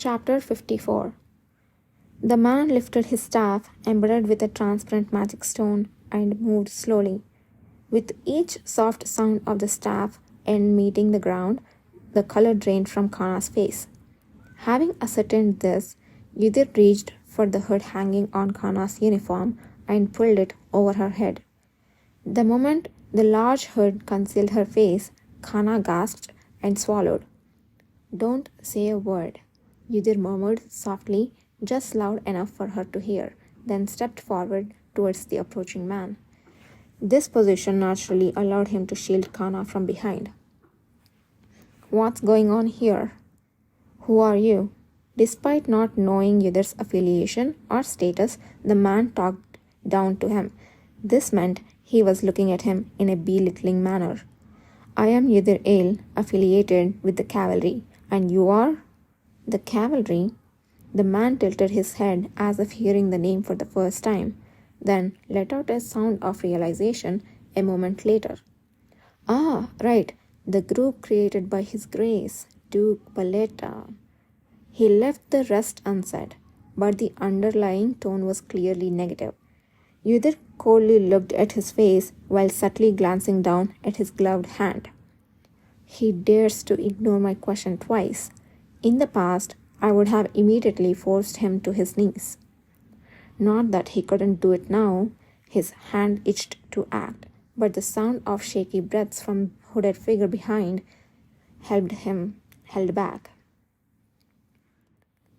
Chapter 54. The man lifted his staff, embedded with a transparent magic stone, and moved slowly. With each soft sound of the staff end meeting the ground, the color drained from Kana's face. Having ascertained this, Yudhir reached for the hood hanging on Kana's uniform and pulled it over her head. The moment the large hood concealed her face, Kana gasped and swallowed. "Don't say a word," Yudhir murmured softly, just loud enough for her to hear, then stepped forward towards the approaching man. This position naturally allowed him to shield Kana from behind. "What's going on here? Who are you?" Despite not knowing Yudhir's affiliation or status, the man talked down to him. This meant he was looking at him in a belittling manner. "I am Yudhir Ale, affiliated with the cavalry. And you are?" "The cavalry?" The man tilted his head as if hearing the name for the first time, then let out a sound of realization a moment later. "Ah, right, the group created by His Grace, Duke Paleta." He left the rest unsaid, but the underlying tone was clearly negative. Yudhir coldly looked at his face while subtly glancing down at his gloved hand. "He dares to ignore my question twice. In the past, I would have immediately forced him to his knees. Not that he couldn't do it now. His hand itched to act, but the sound of shaky breaths from hooded figure behind held back.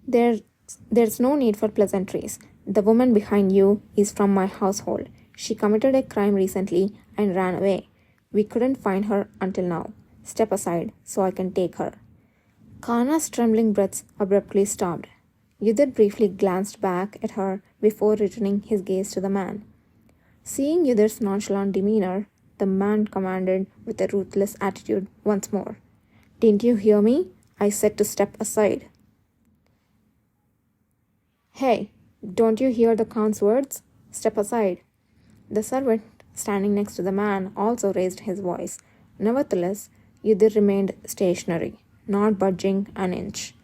There's no need for pleasantries. The woman behind you is from my household. She committed a crime recently and ran away. We couldn't find her until now. Step aside so I can take her." Kana's trembling breaths abruptly stopped. Yudhir briefly glanced back at her before returning his gaze to the man. Seeing Yudhir's nonchalant demeanor, the man commanded with a ruthless attitude once more. "Didn't you hear me? I said to step aside." "Hey, don't you hear the Khan's words? Step aside." The servant standing next to the man also raised his voice. Nevertheless, Yudhir remained stationary, not budging an inch.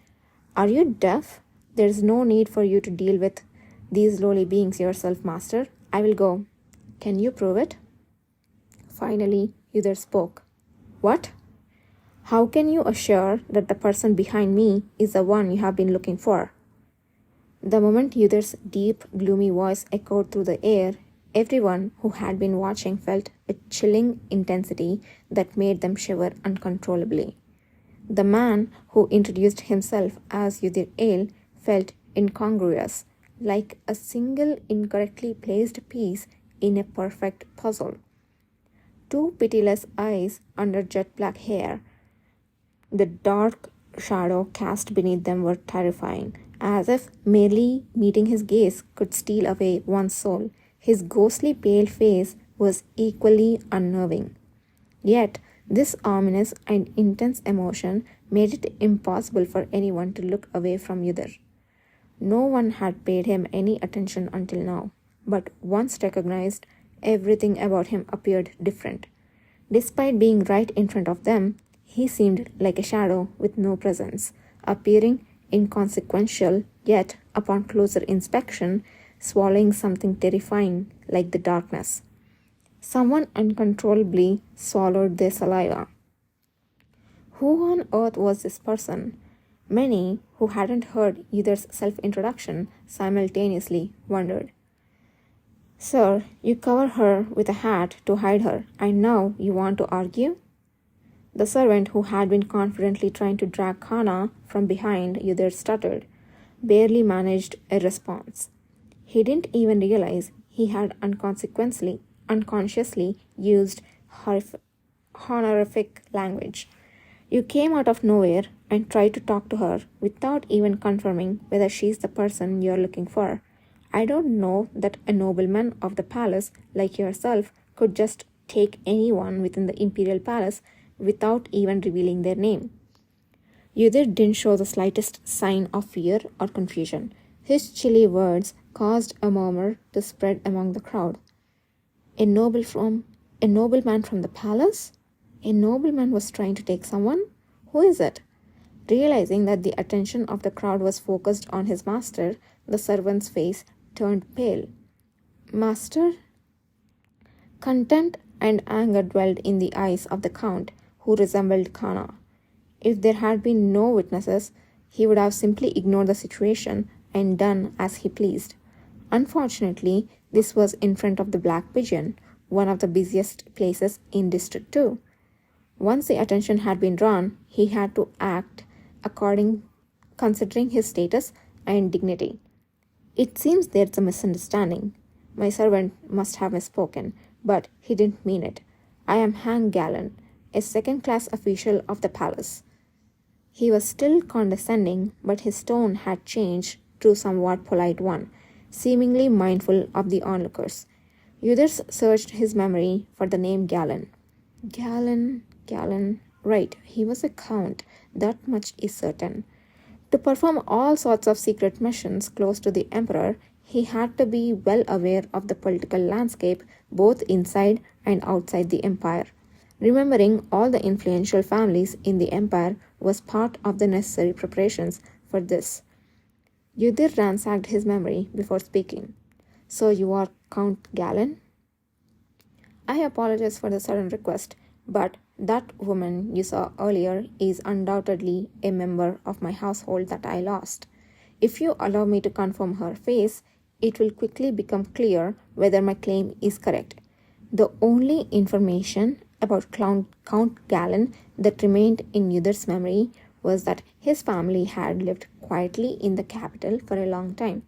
"Are you deaf? There's no need for you to deal with these lowly beings yourself, master. I will go." "Can you prove it?" Finally, Yudhir spoke. "What? How can you assure that the person behind me is the one you have been looking for?" The moment Yudhir's deep, gloomy voice echoed through the air, everyone who had been watching felt a chilling intensity that made them shiver uncontrollably. The man who introduced himself as Yudhir Ale felt incongruous, like a single incorrectly placed piece in a perfect puzzle. Two pitiless eyes under jet black hair. The dark shadow cast beneath them were terrifying, as if merely meeting his gaze could steal away one's soul. His ghostly pale face was equally unnerving. Yet, this ominous and intense emotion made it impossible for anyone to look away from Yudhir. No one had paid him any attention until now, but once recognized, everything about him appeared different. Despite being right in front of them, he seemed like a shadow with no presence, appearing inconsequential, yet, upon closer inspection, swallowing something terrifying like the darkness. Someone uncontrollably swallowed their saliva. Who on earth was this person? Many, who hadn't heard Yudhir's self-introduction, simultaneously wondered. "Sir, you cover her with a hat to hide her, and now you want to argue?" The servant, who had been confidently trying to drag Kana from behind Yudhir, stuttered, barely managed a response. He didn't even realize he had unconsciously used honorific language. "You came out of nowhere and tried to talk to her without even confirming whether she's the person you're looking for. I don't know that a nobleman of the palace like yourself could just take anyone within the imperial palace without even revealing their name." Yudhir didn't show the slightest sign of fear or confusion. His chilly words caused a murmur to spread among the crowd. A nobleman from the palace? A nobleman was trying to take someone? Who is it? Realizing that the attention of the crowd was focused on his master, the servant's face turned pale. Master? Contempt and anger dwelled in the eyes of the Count, who resembled Kana. If there had been no witnesses, he would have simply ignored the situation and done as he pleased. Unfortunately, this was in front of the Black Pigeon, one of the busiest places in District 2. Once the attention had been drawn, he had to act considering his status and dignity. It seems there's a misunderstanding. My servant must have misspoken, but he didn't mean it. I am Hank Gallen, a second-class official of the palace. He was still condescending, but his tone had changed to a somewhat polite one, seemingly mindful of the onlookers. Yudhir searched his memory for the name Gallen. Gallen. Right, he was a count. That much is certain. To perform all sorts of secret missions close to the emperor, he had to be well aware of the political landscape both inside and outside the empire. Remembering all the influential families in the empire was part of the necessary preparations for this. Yudhir ransacked his memory before speaking. So you are Count Gallen? I apologize for the sudden request, but that woman you saw earlier is undoubtedly a member of my household that I lost. If you allow me to confirm her face, it will quickly become clear whether my claim is correct. The only information about Count Gallen that remained in Yudhir's memory was that his family had lived quietly in the capital for a long time.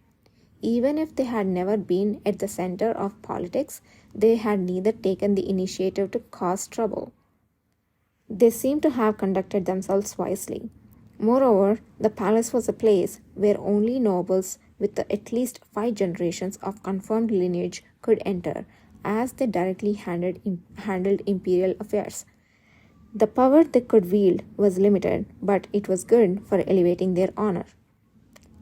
Even if they had never been at the center of politics, they had neither taken the initiative to cause trouble. They seemed to have conducted themselves wisely. Moreover, the palace was a place where only nobles with at least 5 generations of confirmed lineage could enter, as they directly handled imperial affairs. The power they could wield was limited, but it was good for elevating their honor.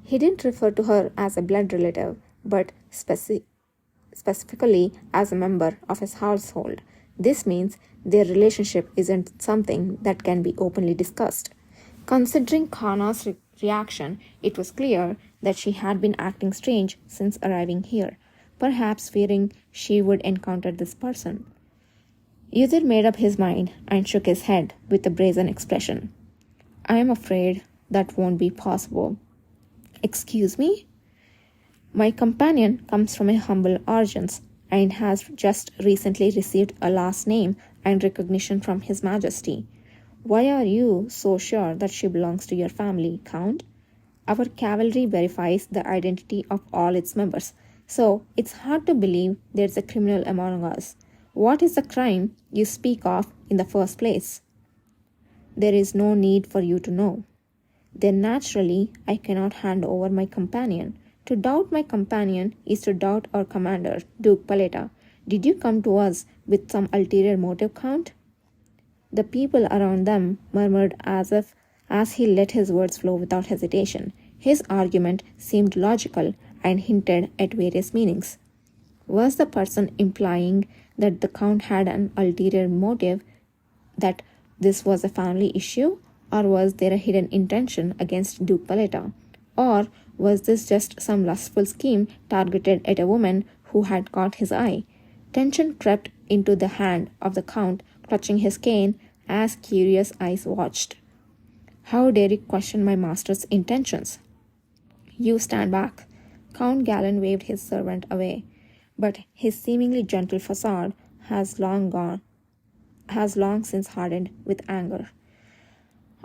He didn't refer to her as a blood relative, but specifically as a member of his household. This means their relationship isn't something that can be openly discussed. Considering Kana's reaction, it was clear that she had been acting strange since arriving here, perhaps fearing she would encounter this person. Yudhir made up his mind and shook his head with a brazen expression. I am afraid that won't be possible. Excuse me? My companion comes from a humble origins and has just recently received a last name and recognition from His Majesty. Why are you so sure that she belongs to your family, Count? Our cavalry verifies the identity of all its members, so it's hard to believe there's a criminal among us. What is the crime you speak of in the first place? There is no need for you to know. Then naturally, I cannot hand over my companion. To doubt my companion is to doubt our commander, Duke Paleta. Did you come to us with some ulterior motive, Count? The people around them murmured as he let his words flow without hesitation. His argument seemed logical and hinted at various meanings. Was the person implying that the Count had an ulterior motive, that this was a family issue, or was there a hidden intention against Duke Paleta? Or was this just some lustful scheme targeted at a woman who had caught his eye? Tension crept into the hand of the Count, clutching his cane as curious eyes watched. How dare you question my master's intentions? You stand back. Count Gallen waved his servant away, but his seemingly gentle facade has long since hardened with anger.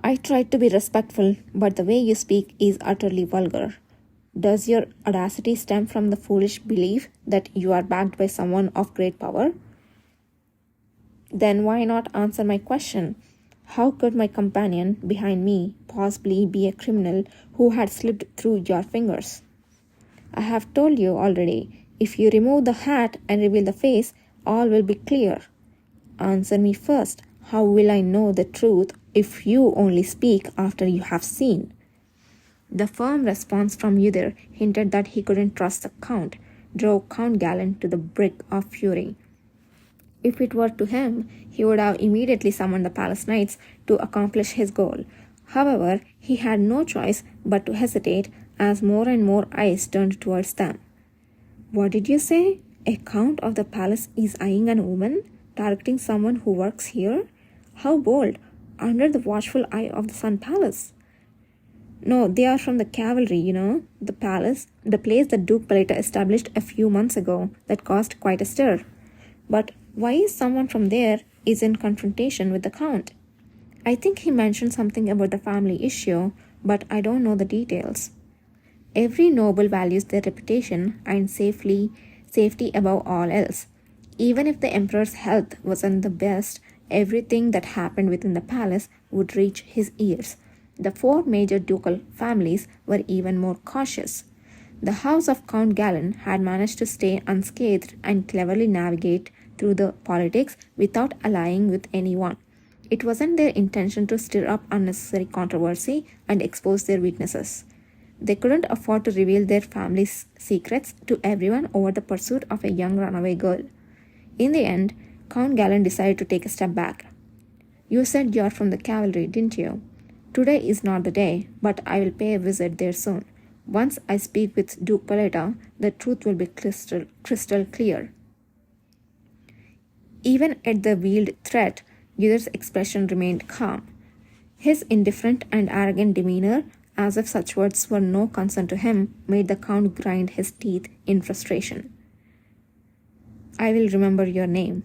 I tried to be respectful, but the way you speak is utterly vulgar. Does your audacity stem from the foolish belief that you are backed by someone of great power? Then why not answer my question? How could my companion behind me possibly be a criminal who had slipped through your fingers? I have told you already, if you remove the hat and reveal the face, all will be clear. Answer me first. How will I know the truth if you only speak after you have seen? The firm response from Yudhir hinted that he couldn't trust the Count, drove Count Gallen to the brink of fury. If it were to him, he would have immediately summoned the palace knights to accomplish his goal. However, he had no choice but to hesitate as more and more eyes turned towards them. What did you say? A count of the palace is eyeing a woman, targeting someone who works here? How bold, under the watchful eye of the Sun Palace. No, they are from the cavalry, the palace, the place that Duke Paleta established a few months ago that caused quite a stir. But why is someone from there is in confrontation with the Count? I think he mentioned something about the family issue, but I don't know the details. Every noble values their reputation and safety above all else. Even if the emperor's health wasn't the best, everything that happened within the palace would reach his ears. The four major ducal families were even more cautious. The house of Count Galen had managed to stay unscathed and cleverly navigate through the politics without allying with anyone. It wasn't their intention to stir up unnecessary controversy and expose their weaknesses. They couldn't afford to reveal their family's secrets to everyone over the pursuit of a young runaway girl. In the end, Count Galen decided to take a step back. You said you're from the cavalry, didn't you? Today is not the day, but I will pay a visit there soon. Once I speak with Duke Paleta, the truth will be crystal clear. Even at the veiled threat, Gyuder's expression remained calm. His indifferent and arrogant demeanor, as if such words were no concern to him, made the Count grind his teeth in frustration. I will remember your name,